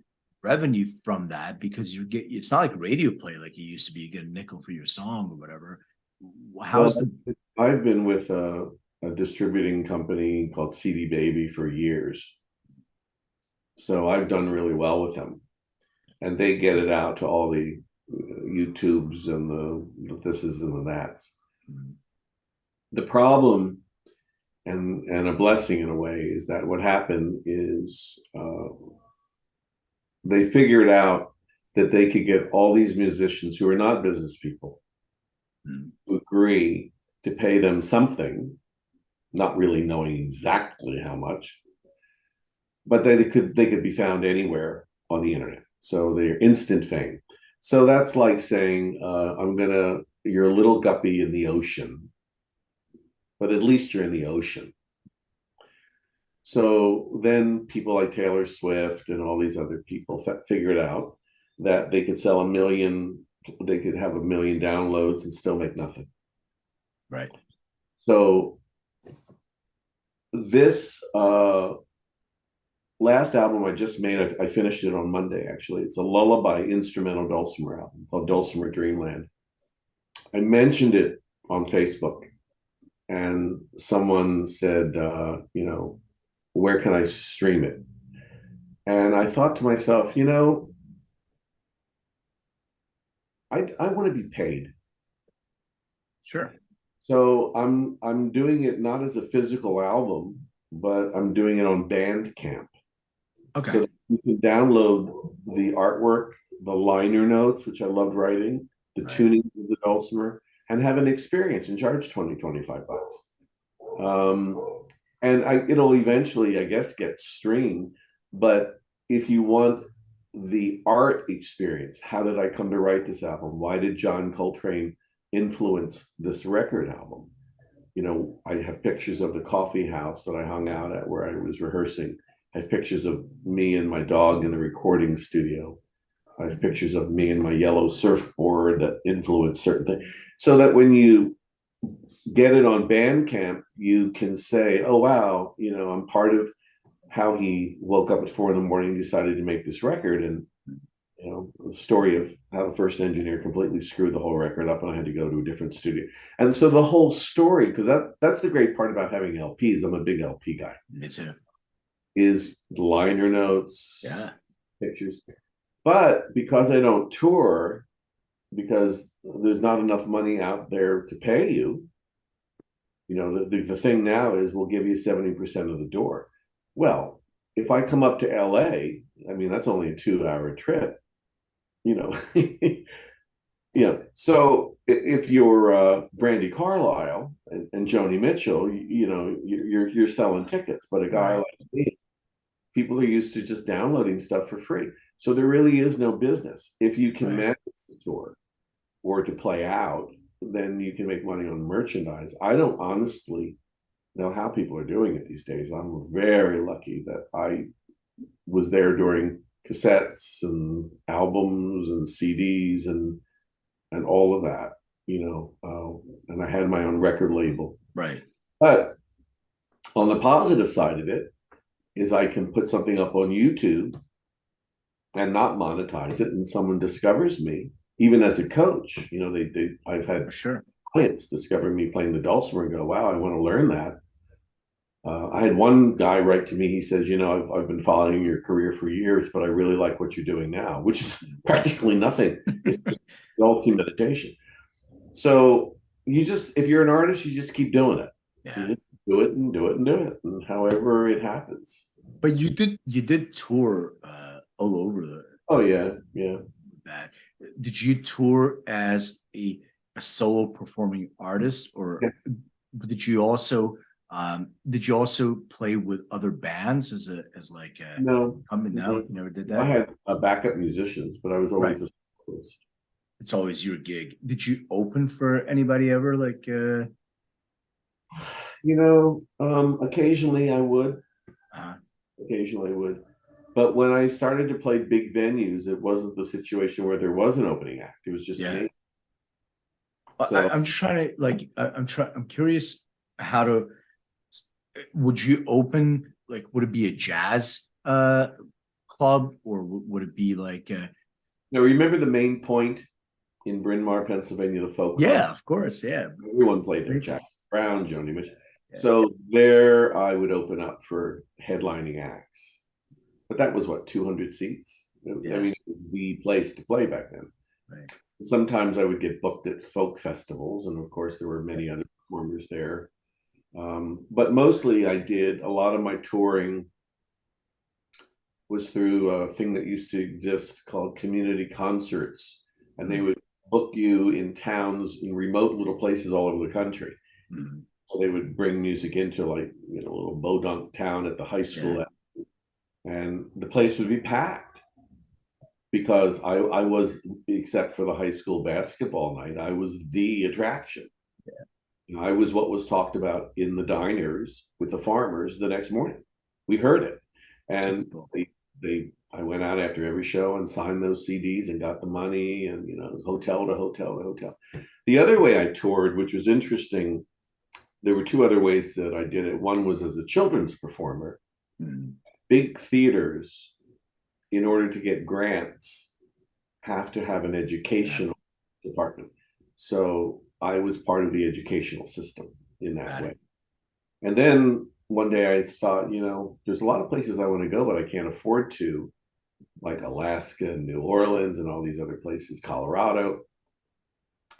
revenue from that? Because it's not like radio play like it used to be. You get a nickel for your song or whatever. How's Well, the I've been with a distributing company called CD Baby for years. So I've done really well with them. And they get it out to all the YouTubes and the thises and the that's. The problem and a blessing in a way is that what happened is they figured out that they could get all these musicians who are not business people to agree to pay them something, not really knowing exactly how much, but they could be found anywhere on the internet. So they're instant fame. So that's like saying, you're a little guppy in the ocean, but at least you're in the ocean. So then people like Taylor Swift and all these other people figured out that they could sell they could have 1 million downloads and still make nothing. right? So this last album I just made, I finished it on Monday, actually. It's a lullaby instrumental Dulcimer album called Dulcimer Dreamland. I mentioned it on Facebook, and someone said, where can I stream it? And I thought to myself, I want to be paid. Sure. So I'm doing it not as a physical album, but I'm doing it on Bandcamp. Okay. So you can download the artwork, the liner notes, which I loved writing, the Right. tunings of the Dulcimer, and have an experience and charge 20-25 bucks. And it'll eventually, I guess, get streamed. But if you want the art experience, how did I come to write this album? Why did John Coltrane influence this record album? I have pictures of the coffee house that I hung out at where I was rehearsing. I have pictures of me and my dog in the recording studio. I have pictures of me and my yellow surfboard that influenced certain things. So that when you get it on Bandcamp, you can say, oh, wow, I'm part of how he woke up at 4 a.m, decided to make this record. And, the story of how the first engineer completely screwed the whole record up and I had to go to a different studio. And so the whole story, because that's the great part about having LPs. I'm a big LP guy. Me too. Is the liner notes, Yeah. pictures. But because I don't tour, because there's not enough money out there to pay you, the thing now is we'll give you 70% of the door. Well, if I come up to LA, I mean, that's only a 2-hour trip, So if you're Brandy Carlisle and Joni Mitchell, you're selling tickets. But a guy like me, people are used to just downloading stuff for free. So there really is no business. If you can manage the tour or to play out, then you can make money on merchandise. I don't honestly know how people are doing it these days. I'm very lucky that I was there during cassettes and albums and CDs and all of that, and I had my own record label. Right. But on the positive side of it is I can put something up on YouTube and not monetize it, and someone discovers me, even as a coach. I've had Sure. clients discover me playing the dulcimer and go, wow, I want to learn that. I had one guy write to me. He says, I've been following your career for years, but I really like what you're doing now, which is practically nothing. It's Dulcimer meditation. So if you're an artist, you just keep doing it. Yeah. You just do it and do it and do it, and however it happens. But you did tour all over Oh yeah, yeah. that. Did you tour as a a solo performing artist, or Yeah. did you also play with other bands as like a No, coming out? no. You never did I that? had backup musicians, but I was Right. always a soloist. It's always your gig. Did you open for anybody ever? Like Occasionally I would, uh occasionally I would. But when I started to play big venues, it wasn't the situation where there was an opening act. It was just yeah. me. So I'm just trying to like I'm curious how to would you open, like, would it be a jazz club, or would it be like now remember the Main Point in Bryn Mawr, Pennsylvania, the folk club. yeah, of course, yeah. Everyone played there. Great Jackson place. Brown, Joni Mitchell. Yeah. So there, I would open up for headlining acts. But that was what, 200 seats. I Yeah. mean, it was the place to play back then. Right. Sometimes I would get booked at folk festivals, and of course, there were many other performers there. But mostly, I did a lot of my touring was through a thing that used to exist called community concerts, and they would book you in towns in remote little places all over the country. Mhm. So they would bring music into, like, a little bodunk town at the high school, Yeah. and the place would be packed because I was, except for the high school basketball night, I was the attraction. I was what was talked about in the diners with the farmers the next morning. We heard it, So and cool. I went out after every show and signed those CDs and got the money, and hotel to hotel to hotel. The other way I toured, which was interesting, there were two other ways that I did it. One was as a children's performer. Mhm. Big theaters, in order to get grants, have to have an Yeah. educational department. So I was part of the educational system in that Got way. it. And then one day I thought, there's a lot of places I want to go, but I can't afford to, like Alaska and New Orleans and all these other places, Colorado.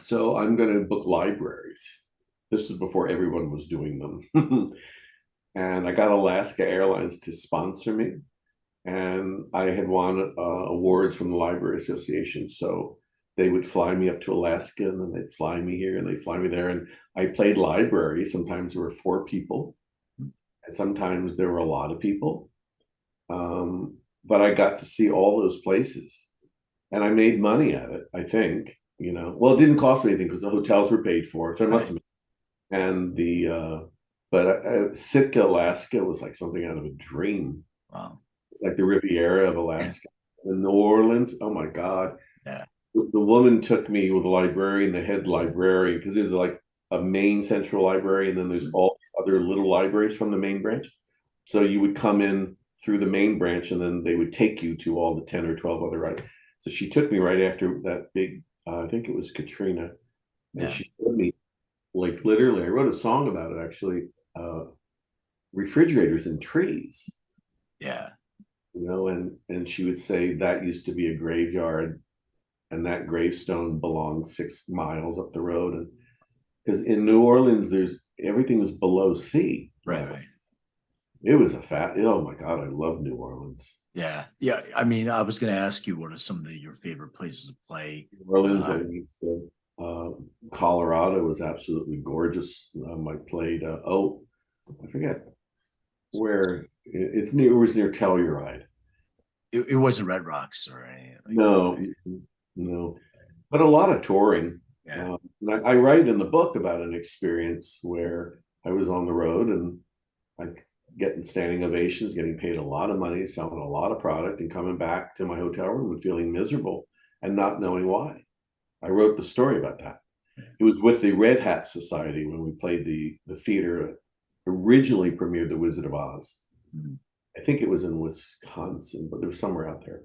So I'm going to book libraries. This was before everyone was doing them. And I got Alaska Airlines to sponsor me. And I had won awards from the Library Association. So they would fly me up to Alaska, and then they'd fly me here and they'd fly me there. And I played library. Sometimes there were 4 people, and sometimes there were a lot of people. But I got to see all those places, and I made money at it, I think. Well, it didn't cost me anything because the hotels were paid for, so I must have. And Sitka, Alaska was like something out of a dream. Wow. It's like the Riviera of Yeah. Alaska. The New Orleans, oh my God. Yeah. The woman took me with the librarian, the head librarian, because there's like a main central library, and then there's all these other little libraries from the main branch. So you would come in through the main branch, and then they would take you to all the 10 or 12 other libraries. So she took me right after that big, I think it was Katrina, and Yeah. she showed me, like, literally, I wrote a song about it actually, refrigerators and trees. Yeah. And she would say that used to be a graveyard, and that gravestone belonged 6 miles up the road. And because in New Orleans, everything was below sea. Right. Right. It was oh my God, I love New Orleans. Yeah. Yeah. I mean, I was going to ask you, what are some of your favorite places to play? New Orleans, I think it's good. Colorado was absolutely gorgeous. I played, I forget where, it was near Telluride. It wasn't Red Rocks or anything. No, no, but a lot of touring. Yeah. And I write in the book about an experience where I was on the road, and like getting standing ovations, getting paid a lot of money, selling a lot of product, and coming back to my hotel room and feeling miserable and not knowing why. I wrote the story about that. It was with the Red Hat Society when we played the theater that originally premiered The Wizard of Oz. Mhm. I think it was in Wisconsin, but there was somewhere out there.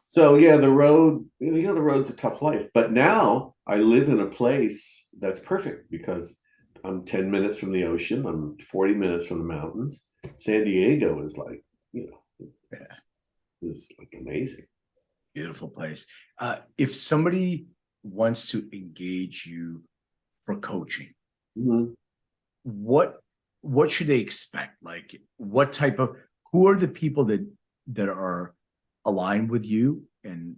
So yeah, the road, the road's a tough life. But now I live in a place that's perfect because I'm 10 minutes from the ocean. I'm 40 minutes from the mountains. San Diego is like, Yeah. is like amazing. Beautiful place. If somebody wants to engage you for coaching, Mhm. what should they expect? Like, what type of, who are the people that are aligned with you, and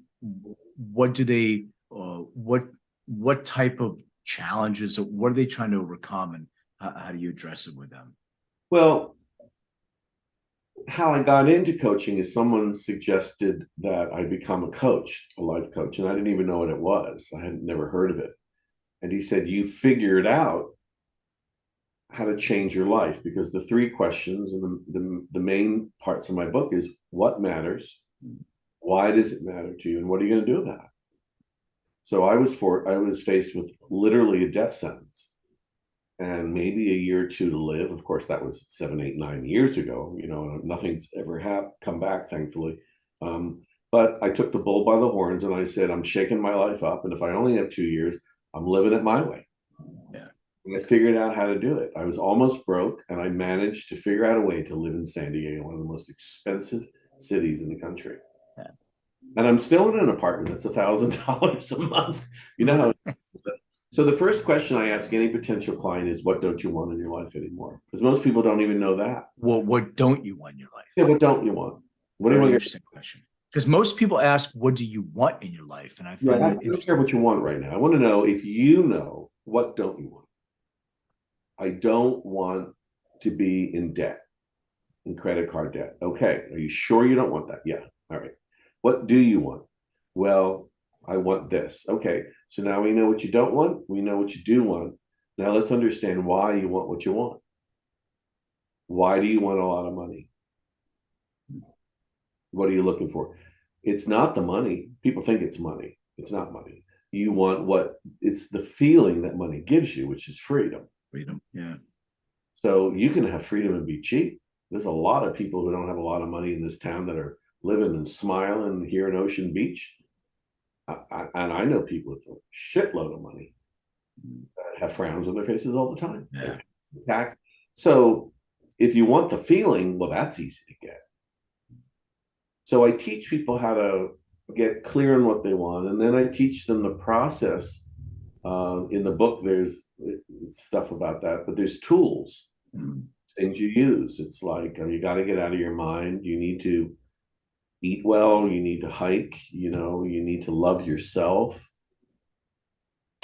what do they what what type of challenges, or what are they trying to overcome, and how do you address it with them? Well, how I got into coaching is someone suggested that I become a coach, a life coach, and I didn't even know what it was. I had never heard of it. And he said, you figured out how to change your life, because the three questions and the main parts of my book is what matters, why does it matter to you, and what are you going to do about it? So I was faced with literally a death sentence and maybe a year or two to live. Of course, that was 7, 8, 9 years ago. Nothing's ever come back, thankfully. But I took the bull by the horns and I said, I'm shaking my life up, and if I only have 2 years, I'm living it my way. Yeah. And I figured out how to do it. I was almost broke, and I managed to figure out a way to live in San Diego, one of the most expensive cities in the country. Yeah. And I'm still in an apartment that's $1,000 a month. You know how. So the first question I ask any potential client is, what don't you want in your life anymore? Because most people don't even know that. Well, what don't you want in your life? Yeah, what don't you want? What do you Very want? interesting question. Because most people ask, what do you want in your life? And I find I it don't care what you want right now. I want to know if you know, what don't you want? I don't want to be in debt, in credit card debt. Okay. Are you sure you don't want that? Yeah. All right. What do you want? Well, I want this. Okay. So now we know what you don't want. We know what you do want. Now let's understand why you want what you want. Why do you want a lot of money? What are you looking for? It's not the money. People think it's money. It's not money. You want it's the feeling that money gives you, which is freedom. freedom. Yeah. So you can have freedom and be cheap. There's a lot of people who don't have a lot of money in this town that are living and smiling here in Ocean Beach. And I know people with a shitload of money that have frowns on their faces all the time. Yeah. So if you want the feeling, well, that's easy to get. So I teach people how to get clear on what they want, and then I teach them the process. In the book, there's stuff about that, but there's tools, things you use. It's like you got to get out of your mind. You need to eat well. You need to hike. You need to love yourself.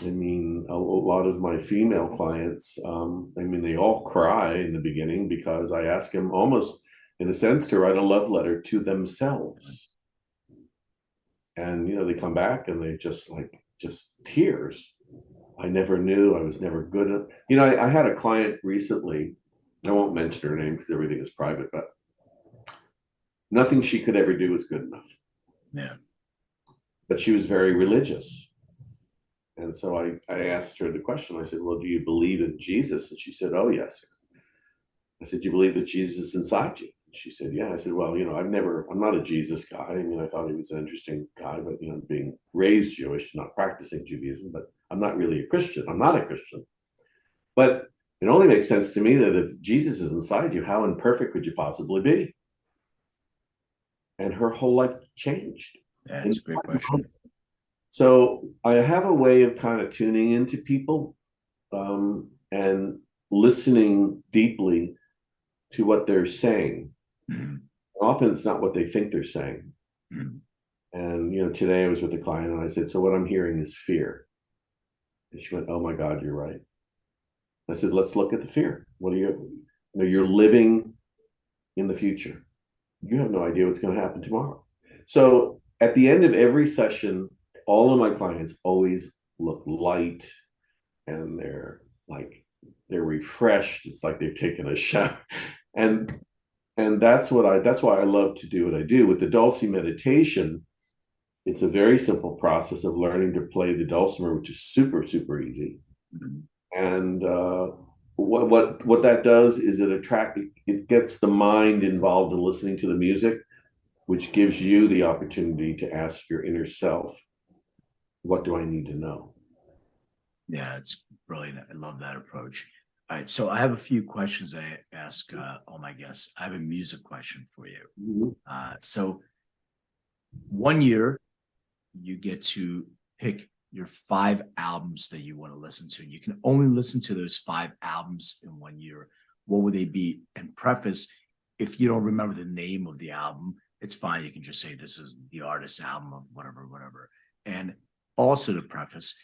I mean, a lot of my female clients, they all cry in the beginning because I ask them almost, in a sense, to write a love letter to themselves. And, they come back and they just tears. I never knew. I was never good at, I had a client recently. I won't mention her name because everything is private, but nothing she could ever do was good enough. Yeah. But she was very religious. And so I asked her the question. I said, well, do you believe in Jesus? And she said, oh, yes. I said, do you believe that Jesus is inside you? And she said, yeah. I said, well, I'm not a Jesus guy. I mean, I thought he was an interesting guy, but, being raised Jewish, not practicing Judaism, but I'm not really a Christian. I'm not a Christian. But it only makes sense to me that if Jesus is inside you, how imperfect could you possibly be? And her whole life changed. Yeah, that's a great question. So I have a way of kind of tuning into people and listening deeply to what they're saying. Mm-hmm. Often it's not what they think they're saying. Mm-hmm. And, today I was with a client and I said, so what I'm hearing is fear. And she went, oh my God, you're right. I said, let's look at the fear. You're living in the future. You have no idea what's going to happen tomorrow. So at the end of every session, all of my clients always look light and they're refreshed. It's like they've taken a shower. And that's why I love to do what I do. With the Dulcimer meditation, it's a very simple process of learning to play the Dulcimer, which is super, super easy. Mm-hmm. And what that does is it gets the mind involved in listening to the music, which gives you the opportunity to ask your inner self, what do I need to know? Yeah, it's brilliant. I love that approach. All right, so I have a few questions I ask all my guests. I have a music question for you. Mm-hmm. So 1 year, you get to pick your 5 albums that you want to listen to. You can only listen to those 5 albums in 1 year. What would they be? And preface, if you don't remember the name of the album, it's fine. You can just say this is the artist's album of whatever. And also to preface,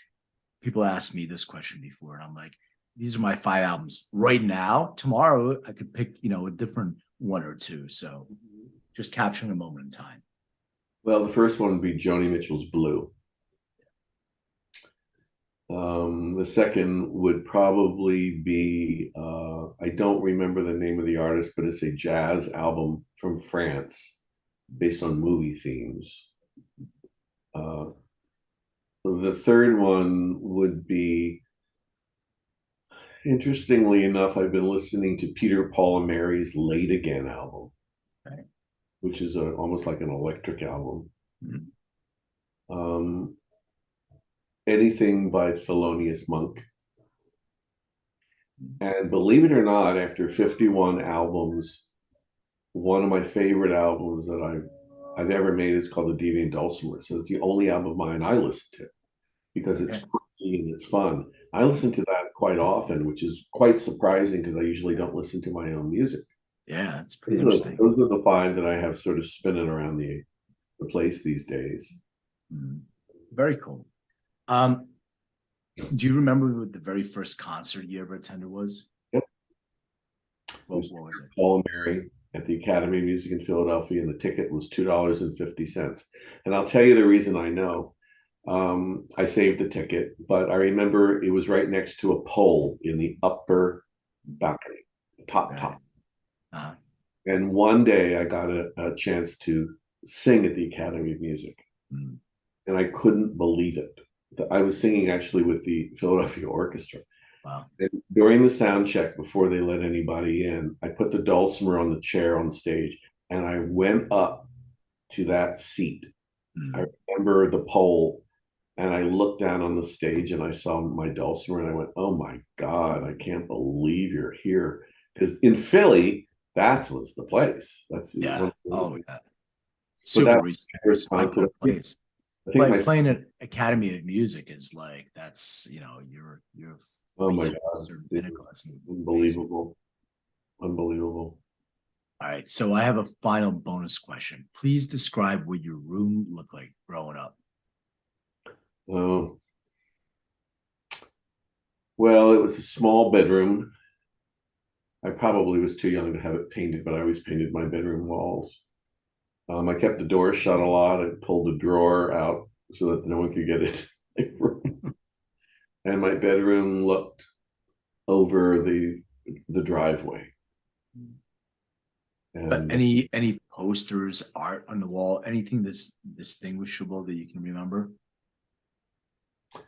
people asked me this question before, and I'm like, these are my 5 albums right now. Tomorrow, I could pick, a different one or two. So just capturing a moment in time. Well, the first one would be Joni Mitchell's Blue. The second would probably be, I don't remember the name of the artist, but it's a jazz album from France based on movie themes. The third one would be, interestingly enough, I've been listening to Peter, Paul and Mary's Late Again album, Right. which is almost like an electric album. Mhm. Anything by Thelonious Monk. And believe it or not, after 51 albums, one of my favorite albums that I've ever made is called The Deviant Dulcimer. So it's the only album of mine I listen to because it's Okay. quirky and it's fun. I listen to that quite often, which is quite surprising because I usually don't listen to my own music. Yeah, it's pretty Those interesting. are the five that I have sort of spinning around the place these days. Very cool. Do you remember what the very first concert you ever attended was? Yep. What was it? Paul and Mary at the Academy of Music in Philadelphia, and the ticket was $2.50. And I'll tell you the reason I know. I saved the ticket, but I remember it was right next to a pole in the upper balcony, top. Uh-huh. And one day I got a chance to sing at the Academy of Music, and I couldn't believe it. I was singing actually with the Philadelphia Orchestra. Wow. And during the sound check, before they let anybody in, I put the dulcimer on the chair on stage, and I went up to that seat. I remember the pole, and I looked down on the stage and I saw my dulcimer, and I went, "Oh my God, I can't believe you're here." Because in Philly, that was the place. That's Yeah. Oh, yeah. so that Super was my first concert. place. I think Like playing at Academy of Music is like that's you're oh my reaching a God, certain it pinnacle. was That's amazing. unbelievable. Unbelievable. All right, so I have a final bonus question. Please describe what your room looked like growing up. Oh, well, it was a small bedroom. I probably was too young to have it painted, but I always painted my bedroom walls. I kept the door shut a lot. I pulled the drawer out so that no one could get it. And my bedroom looked over the driveway. But And any posters, art on the wall, anything that's distinguishable that you can remember? I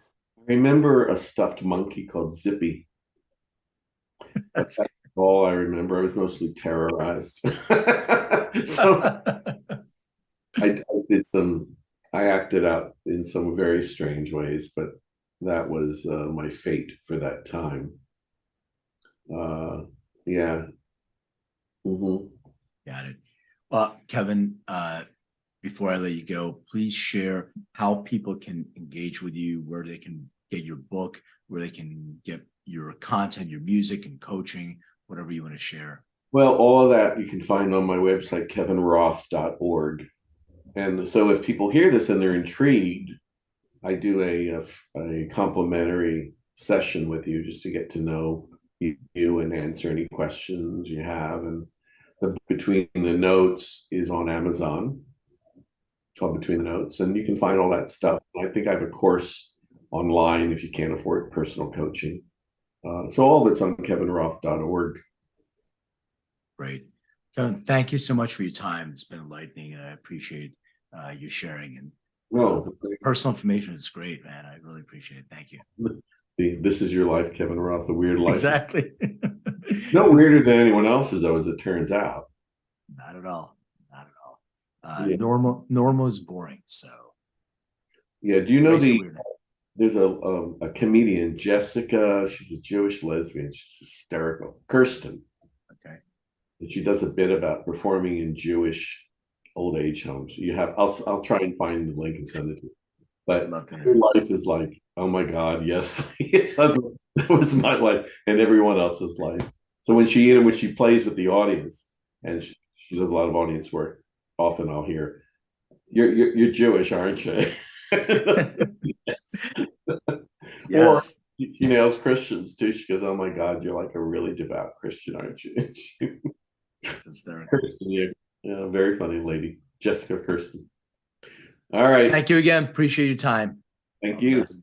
remember a stuffed monkey called Zippy. That's all I remember. I was mostly terrorized. So I did I acted out in some very strange ways, but that was my fate for that time. Yeah. Mm-hmm. Got it. Well, Kevin, before I let you go, please share how people can engage with you, where they can get your book, where they can get your content, your music and coaching, whatever you want to share. Well, all of that you can find on my website, kevinroth.org. And so if people hear this and they're intrigued, I do a complimentary session with you just to get to know you and answer any questions you have. And Between the Notes is on Amazon, called Between the Notes, and you can find all that stuff. I think I have a course online if you can't afford personal coaching. So all of it's on kevinroth.org. Great. Kevin, thank you so much for your time. It's been enlightening, and I appreciate you sharing. And No, personal information is great, man. I really appreciate it. Thank you. This is your life, Kevin Roth, the weird life. Exactly. No weirder than anyone else's, though, as it turns out. Not at all. Not at all. Yeah. Normal is boring. So Yeah. Do you know embrace the weirdness. there's a comedian, Jessica, she's a Jewish lesbian, she's hysterical. Kirsten. Okay. And she does a bit about performing in Jewish old age homes. I'll try and find the link and send it to you. But her life is like, oh my God, yes, yes, that was my life and everyone else's life. So when she plays with the audience, and she does a lot of audience work, often I'll hear, "You're Jewish, aren't you?" Yes. She nails Christians too. She goes, "Oh my God, you're like a really devout Christian, aren't you?" That's hysterical. Kirsten, yeah, yeah, very funny lady, Jessica Kirsten. All right, Thank you again. Appreciate your time. thank All the you. best.